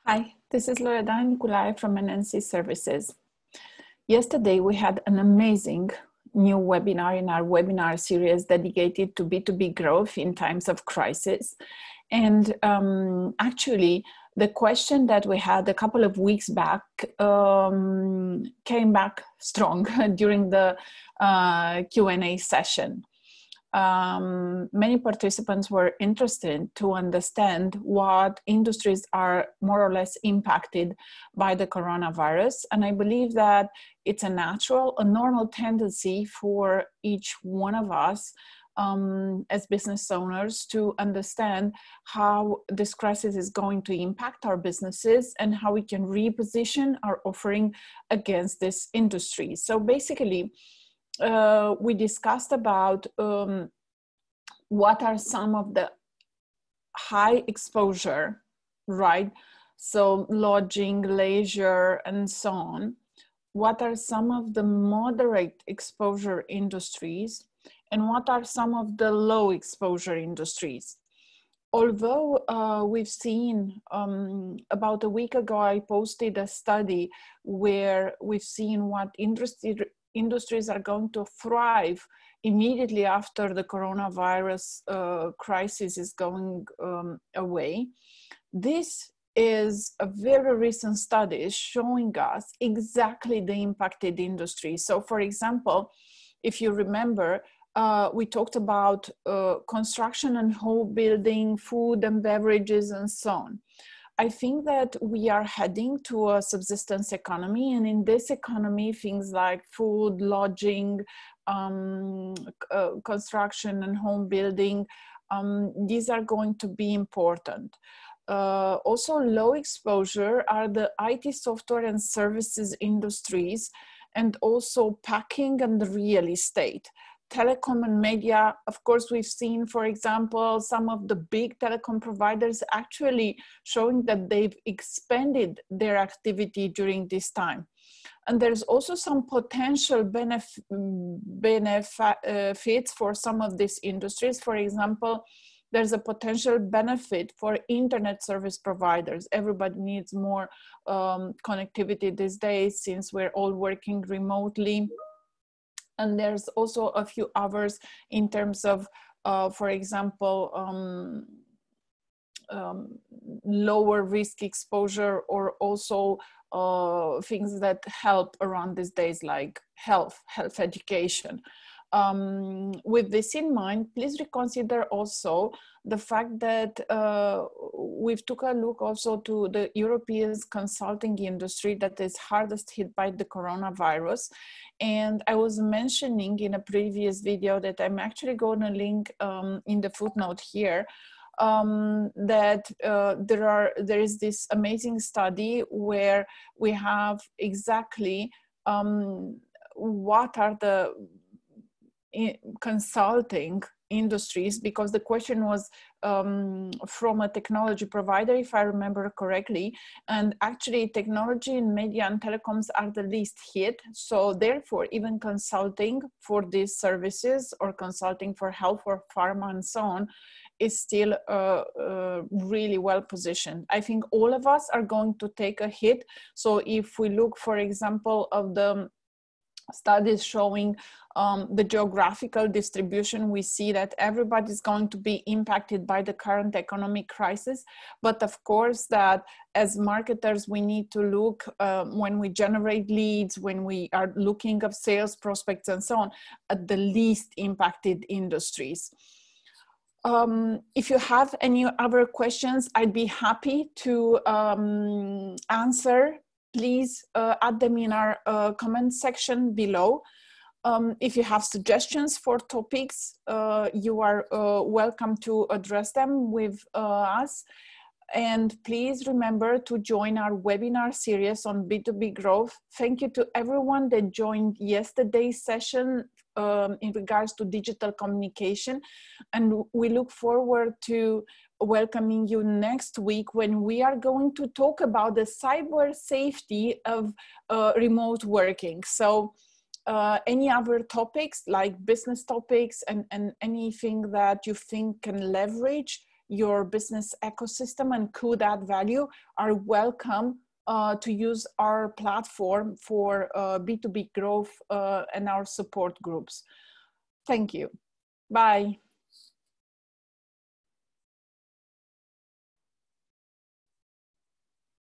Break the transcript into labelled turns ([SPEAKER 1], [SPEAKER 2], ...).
[SPEAKER 1] Hi, this is Loredana Nicolae from NNC Services. Yesterday, we had an amazing new webinar in our webinar series dedicated to B2B growth in times of crisis. And actually, the question that we had a couple of weeks back came back strong during the Q&A session. Many participants were interested to understand what industries are more or less impacted by the coronavirus. And I believe that it's a normal tendency for each one of us as business owners to understand how this crisis is going to impact our businesses and how we can reposition our offering against this industry. So basically, we discussed about what are some of the high exposure, right? So lodging, leisure, and so on. What are some of the moderate exposure industries? And what are some of the low exposure industries? Although we've seen, about a week ago, I posted a study where we've seen what industries are going to thrive immediately after the coronavirus crisis is going away. This is a very recent study showing us exactly the impacted industries. So for example, if you remember, we talked about construction and home building, food and beverages and so on. I think that we are heading to a subsistence economy, and in this economy, things like food, lodging, construction and home building, these are going to be important. Also low exposure are the IT software and services industries, and also packing and real estate. Telecom and media, of course, we've seen, for example, some of the big telecom providers actually showing that they've expanded their activity during this time. And there's also some potential benefits for some of these industries. For example, there's a potential benefit for internet service providers. Everybody needs more connectivity these days since we're all working remotely. And there's also a few others in terms of, for example, lower risk exposure, or also things that help around these days, like health education. With this in mind, please reconsider also the fact that we've took a look also to the European consulting industry that is hardest hit by the coronavirus. And I was mentioning in a previous video that I'm actually going to link in the footnote here, that there is this amazing study where we have exactly what are the consulting industries, because the question was from a technology provider, if I remember correctly, and actually technology and media and telecoms are the least hit. So therefore, even consulting for these services or consulting for health or pharma and so on is still really well positioned. I think all of us are going to take a hit. So if we look, for example, of the studies showing the geographical distribution, we see that everybody's going to be impacted by the current economic crisis. But of course that as marketers, we need to look when we generate leads, when we are looking at sales prospects and so on, at the least impacted industries. If you have any other questions, I'd be happy to answer. Please add them in our comment section below. If you have suggestions for topics, you are welcome to address them with us. And please remember to join our webinar series on B2B growth. Thank you to everyone that joined yesterday's session in regards to digital communication. And we look forward to welcoming you next week when we are going to talk about the cyber safety of remote working. So any other topics like business topics and anything that you think can leverage your business ecosystem and could add value are welcome to use our platform for B2B growth and our support groups. Thank you. Bye.